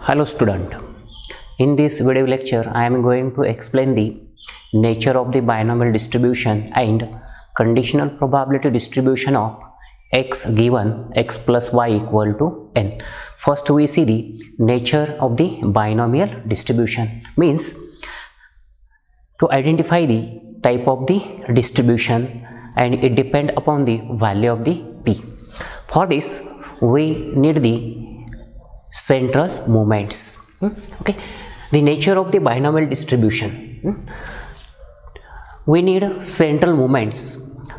Hello student, in this video lecture I am going to explain the nature of the binomial distribution and conditional probability distribution of x given x plus y equal to n. First we see the nature of the binomial distribution, means to identify the type of the distribution and it depends upon the value of the p. For this we need the central moments. Okay, the nature of the binomial distribution, we need central moments.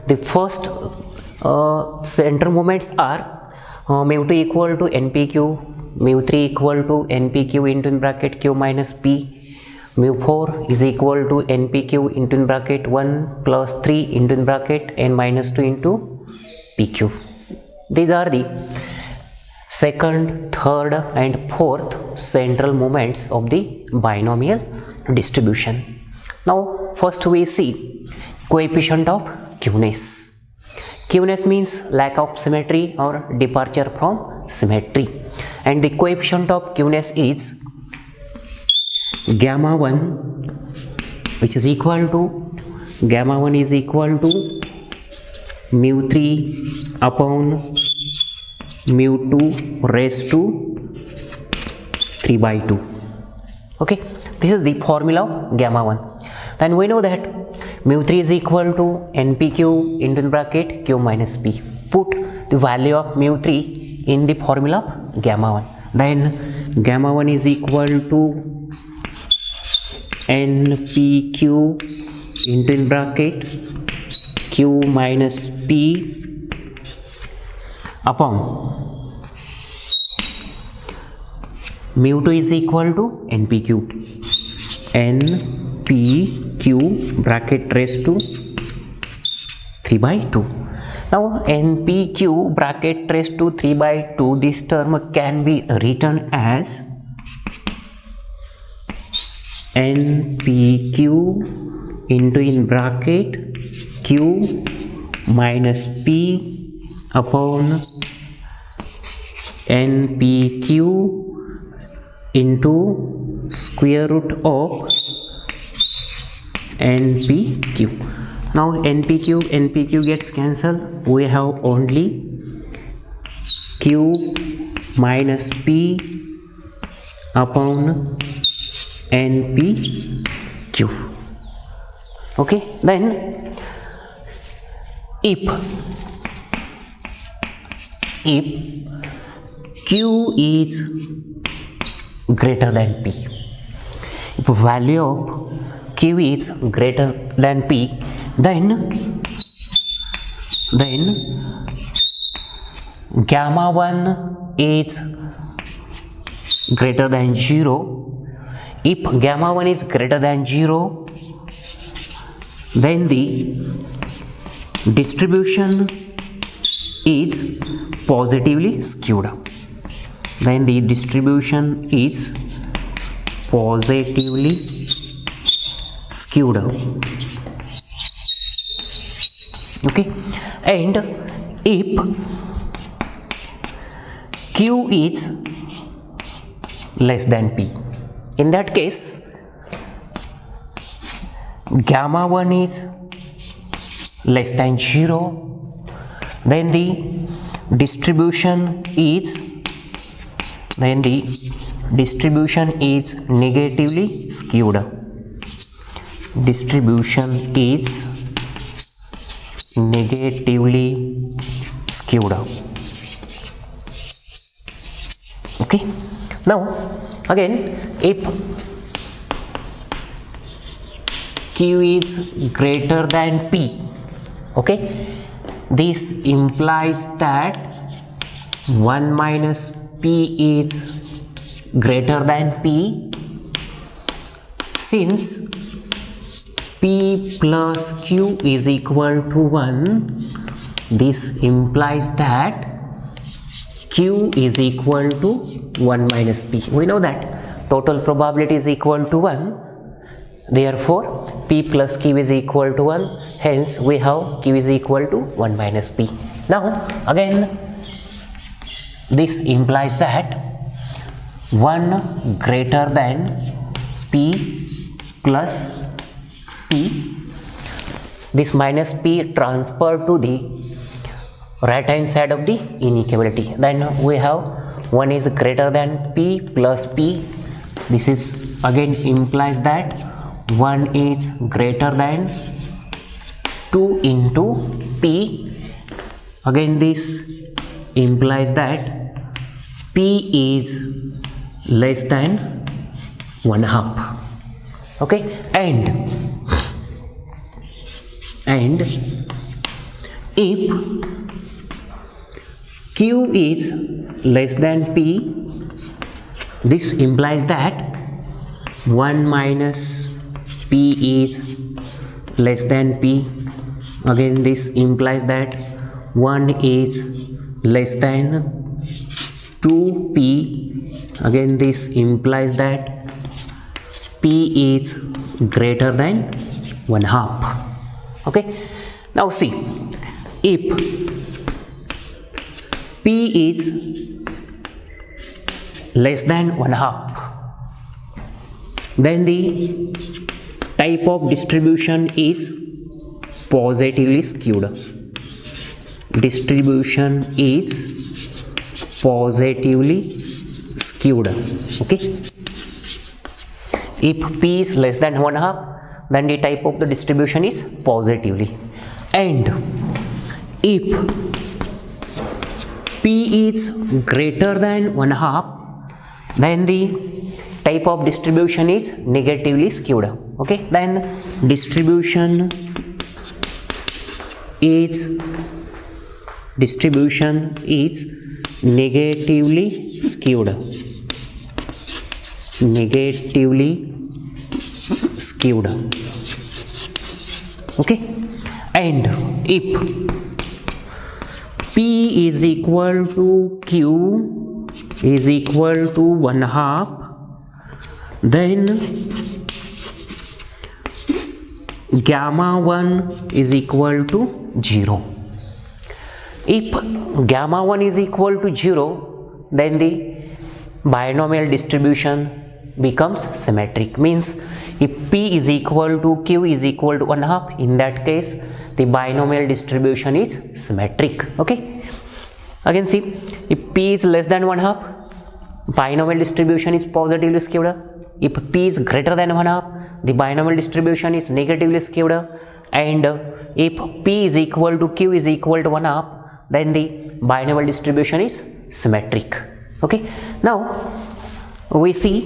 The first central moments are mu2 equal to npq, mu3 equal to npq into in bracket q minus p, mu4 is equal to npq into in bracket 1 plus 3 into in bracket n minus 2 into pq. These are the second, third and fourth central moments of the binomial distribution. Now first we see coefficient of Queueness. Queueness means lack of symmetry or departure from symmetry, and the coefficient of Queueness is gamma 1, which is equal to gamma 1 is equal to mu 3 upon mu2 raised to 3 by 2. Okay, this is the formula of gamma 1. Then we know that mu3 is equal to npq into in bracket q minus p. Put the value of mu3 in the formula of gamma 1. Then gamma 1 is equal to npq into in bracket q minus p upon mu2 is equal to npq bracket raised to 3 by 2. Now npq bracket raised to 3 by 2, this term can be written as npq into in bracket q minus p upon npq into square root of npq. Now npq gets cancelled. We have only q minus p upon npq. Okay, then if q is greater than p, if value of q is greater than p, then gamma 1 is greater than 0. If gamma 1 is greater than 0, then the distribution is positively skewed. Then the distribution is positively skewed. Okay, and if q is less than p, in that case gamma 1 is less than 0, then the distribution is negatively skewed. Distribution is negatively skewed. Okay, now again, if q is greater than p, okay, this implies that 1 minus p is greater than p, since p plus q is equal to 1. This implies that q is equal to 1 minus p. We know that total probability is equal to 1, therefore p plus q is equal to 1, hence we have q is equal to 1 minus p. Now again, this implies that 1 greater than P plus P. This minus P transferred to the right hand side of the inequality. Then we have 1 is greater than P plus P. This is again implies that 1 is greater than 2 into P. Again this implies that P is less than 1/2. Okay, and if Q is less than P, this implies that 1 minus P is less than P. Again this implies that 1 is less than 2P. Again this implies that P is greater than 1/2. Okay, now see, if P is less than 1/2, then the type of distribution is positively skewed. Distribution is positively skewed. Okay, if P is less than 1/2, then the type of the distribution is positively, and if P is greater than 1/2, then the type of distribution is negatively skewed. Okay, then distribution is negatively skewed. Negatively skewed. Okay, and if P is equal to Q is equal to 1/2, then gamma 1 is equal to 0. If gamma 1 is equal to 0, then the binomial distribution becomes symmetric. Means if P is equal to Q is equal to 1/2, in that case the binomial distribution is symmetric. Okay, again see, if P is less than 1/2, binomial distribution is positively skewed. If P is greater than 1/2, the binomial distribution is negatively skewed. And if P is equal to Q is equal to 1/2, then the binomial distribution is symmetric. Okay, now we see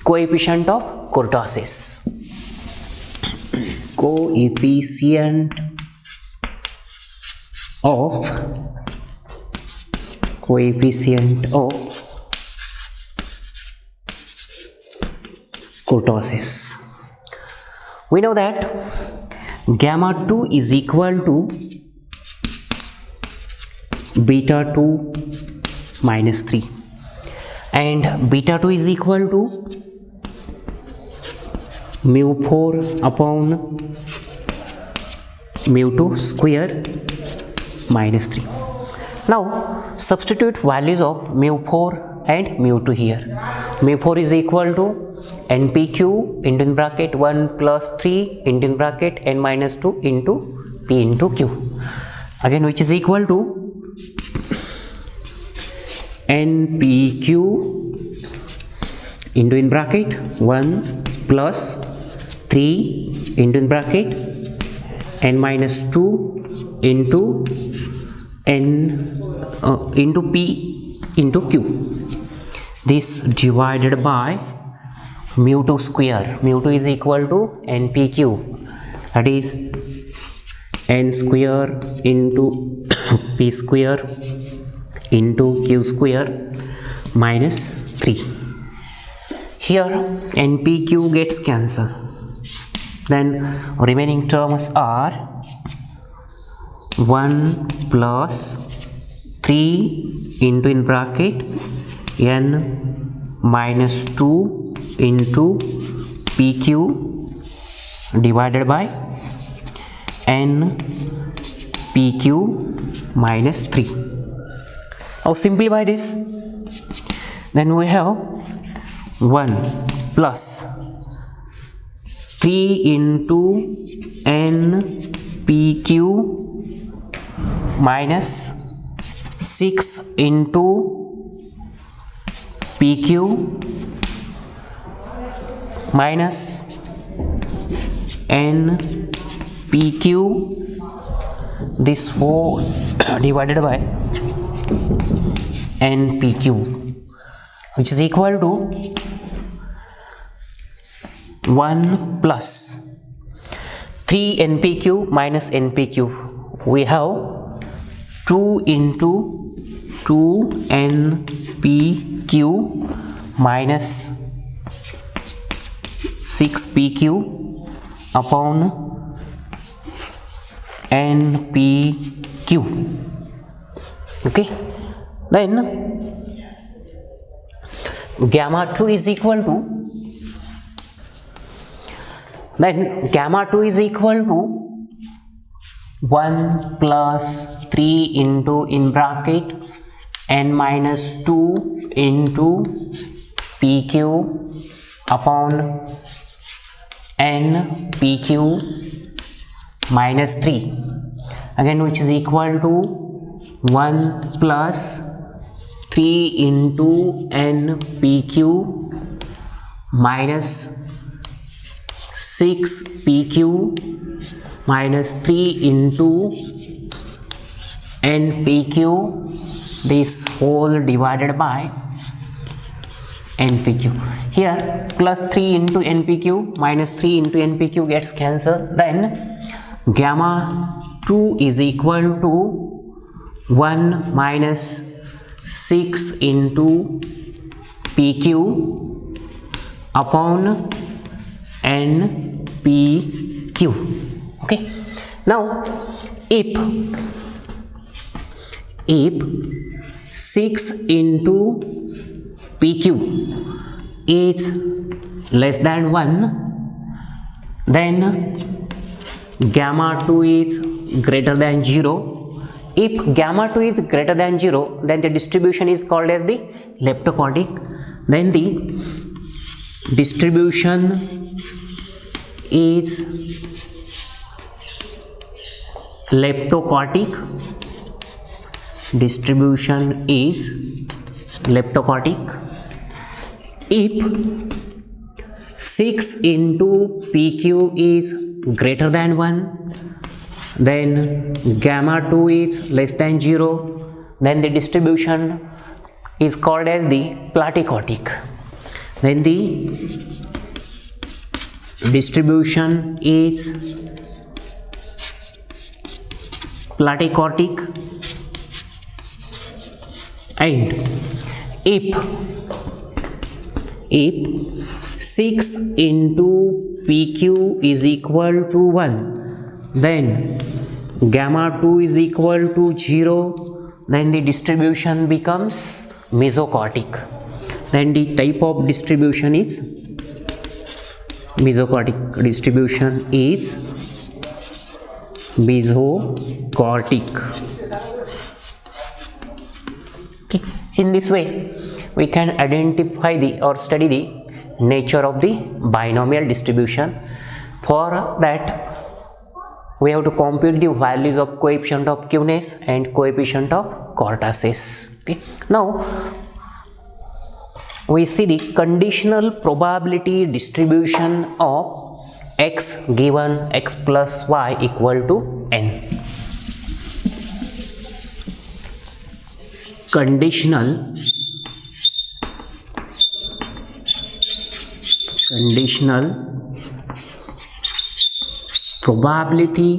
coefficient of kurtosis. Coefficient of kurtosis. We know that gamma 2 is equal to beta 2 minus 3, and beta 2 is equal to mu 4 upon mu 2 square minus 3. Now substitute values of mu 4 and mu 2 here. Mu 4 is equal to npq into in bracket 1 plus 3 into in bracket n minus 2 into p into q, again which is equal to npq into in bracket 1 plus 3 into in bracket n minus 2 into n into p into q. This divided by mu 2 square. Mu 2 is equal to npq, that is n square into p square into q square minus 3. Here npq gets cancelled, then remaining terms are 1 plus 3 into in bracket n minus 2 into pq divided by n pq minus 3. Now simplify this, then we have 1 plus 3 into NPQ minus 6 into PQ minus NPQ, this whole divided by NPQ, which is equal to 1 plus 3 NPQ minus NPQ. We have 2 into 2 NPQ minus 6 PQ upon NPQ. Okay, then gamma 2 is equal to, one plus 3 into in bracket n minus 2 into PQ upon NPQ minus 3, again, which is equal to 1 plus 3 into NPQ minus 6 PQ minus 3 into NPQ, this whole divided by NPQ. Here plus 3 into NPQ minus 3 into NPQ gets cancelled. Then gamma 2 is equal to 1 minus 6 into PQ upon NPQ. Okay, now if 6 into PQ is less than 1, then gamma 2 is greater than 0. If gamma 2 is greater than 0, then the distribution is called as the leptoquartic. Then the distribution is leptoquartic. If 6 into PQ is greater than 1, then gamma 2 is less than 0, then the distribution is called as the platyquartic. Then the distribution is platyquartic. And if 6 into PQ is equal to 1, then gamma 2 is equal to 0, then the distribution becomes mesoquartic. Then the type of distribution is mesoquartic. Distribution is mesoquartic. Okay. In this way, we can identify or study the nature of the binomial distribution. For that, we have to compute the values of coefficient of Queueness and coefficient of Cortis's. Okay. Now, we see the conditional probability distribution of x given x plus y equal to n. Conditional probability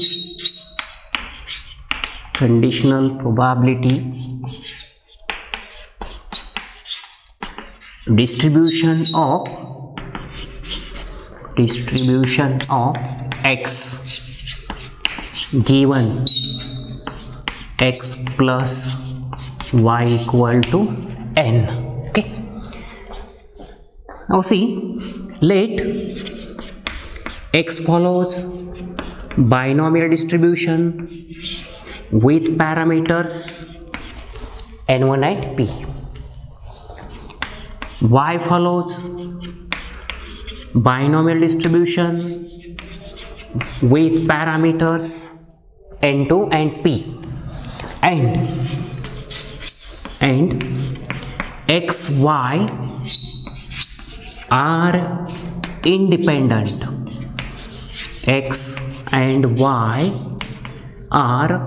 distribution of x given x plus y equal to n. Okay, now see, let x follows binomial distribution with parameters n1 and p. Y follows binomial distribution with parameters n2 and p, and x, y are independent. X and y are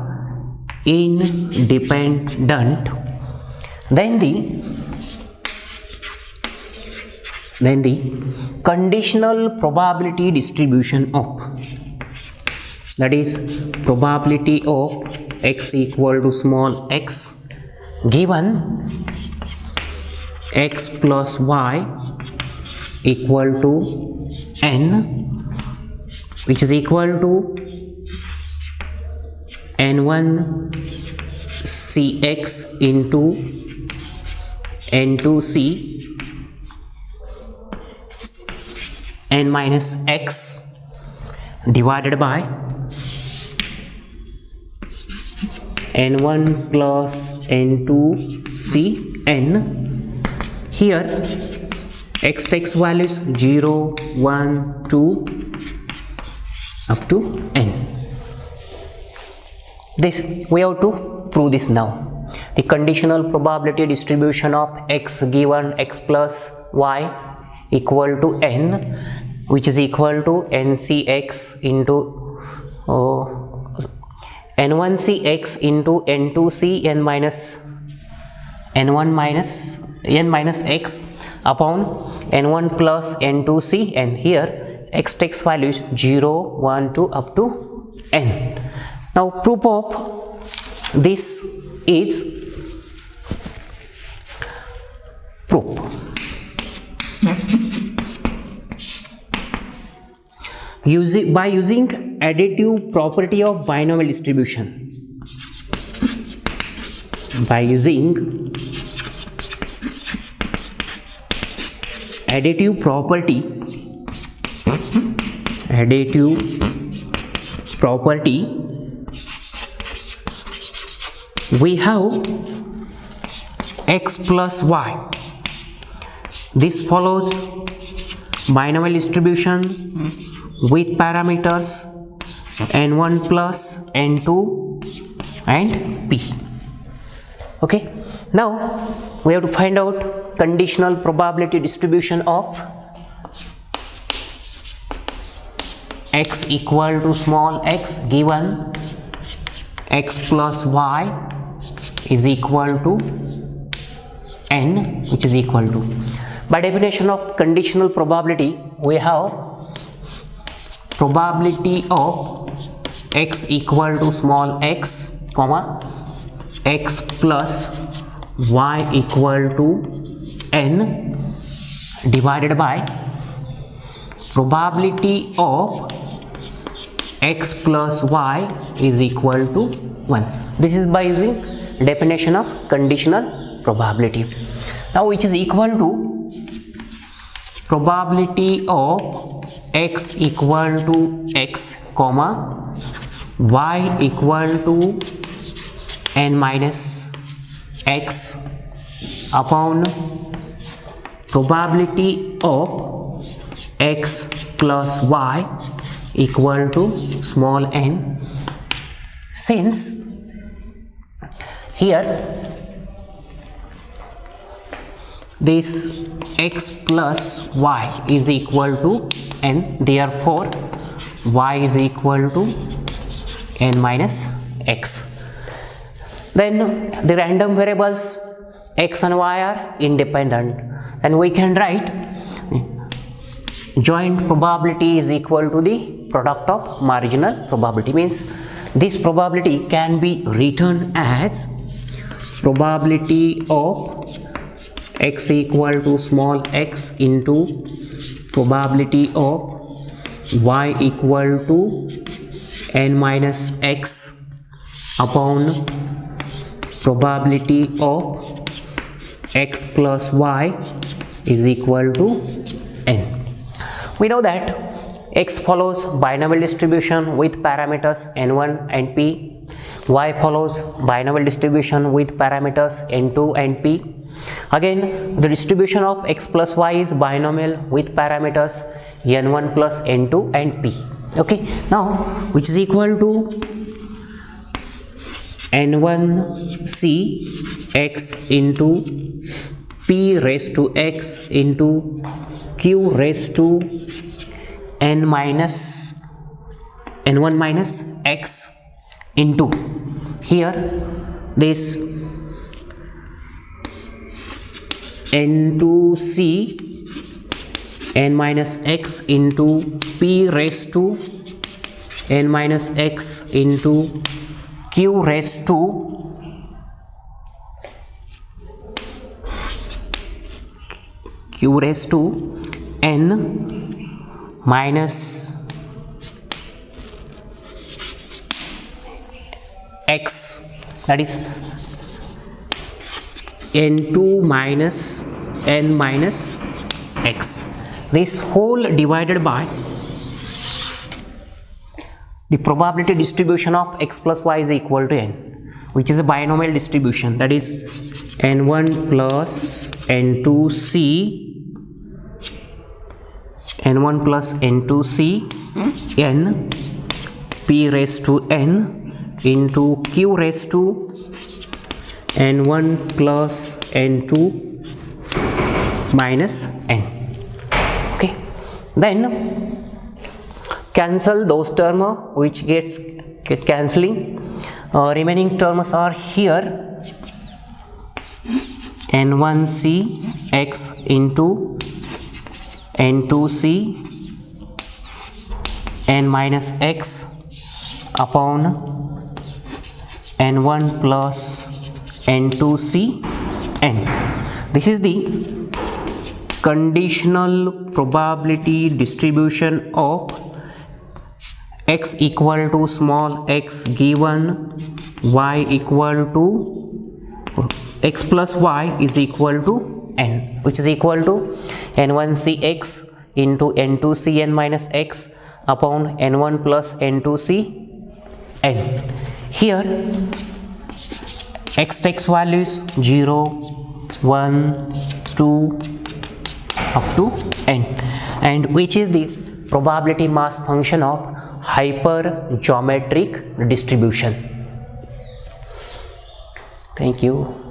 independent. Then the conditional probability distribution of, that is probability of x equal to small x given x plus y equal to n, which is equal to n1 cx into n2 c n minus x divided by n1 plus n2 c n. Here x takes values 0, 1, 2 up to n. This we have to prove this now. The conditional probability distribution of x given x plus y equal to n, which is equal to ncx into n1cx into n2c n minus n1 minus n minus x upon n1 plus n2c, and here x takes values 0, 1, 2 up to n. Now proof of this is proof. By using additive property of binomial distribution. By using additive property we have x plus y. This follows binomial distribution with parameters n1 plus n2 and p. Okay, now we have to find out conditional probability distribution of x equal to small x given x plus y is equal to n, which is equal to, by definition of conditional probability, we have probability of x equal to small x comma x plus y equal to n divided by probability of x plus y is equal to 1. This is by using definition of conditional probability. Now which is equal to probability of x equal to x comma y equal to n minus x upon probability of x plus y equal to small n. Since here this x plus y is equal to n, therefore y is equal to n minus x. Then the random variables x and y are independent, and we can write joint probability is equal to the product of marginal probability. Means this probability can be written as probability of x equal to small x into probability of y equal to n minus x upon probability of x plus y is equal to n. We know that x follows binomial distribution with parameters n1 and p, y follows binomial distribution with parameters n2 and p. Again, the distribution of x plus y is binomial with parameters n1 plus n2 and p. Okay, now which is equal to n1c x into p raised to x into q raised to n minus n1 minus x into here this n2c n minus x into p raised to n minus x into q raised to n minus x, that is n2 minus n minus x, this whole divided by the probability distribution of x plus y is equal to n, which is a binomial distribution, that is n1 plus n2c n1 plus n2c n p raised to n into q raised to n1 plus n2 minus n. Okay, then cancel those terms which get cancelling. Remaining terms are here n1c x into n2c n minus x upon n1 plus n2c n. This is the conditional probability distribution of x equal to small x given y equal to x plus y is equal to n, which is equal to n1c x into n2c n minus x upon n1 plus n2c n. Here x takes values 0, 1, 2 up to n, and which is the probability mass function of hypergeometric distribution. Thank you.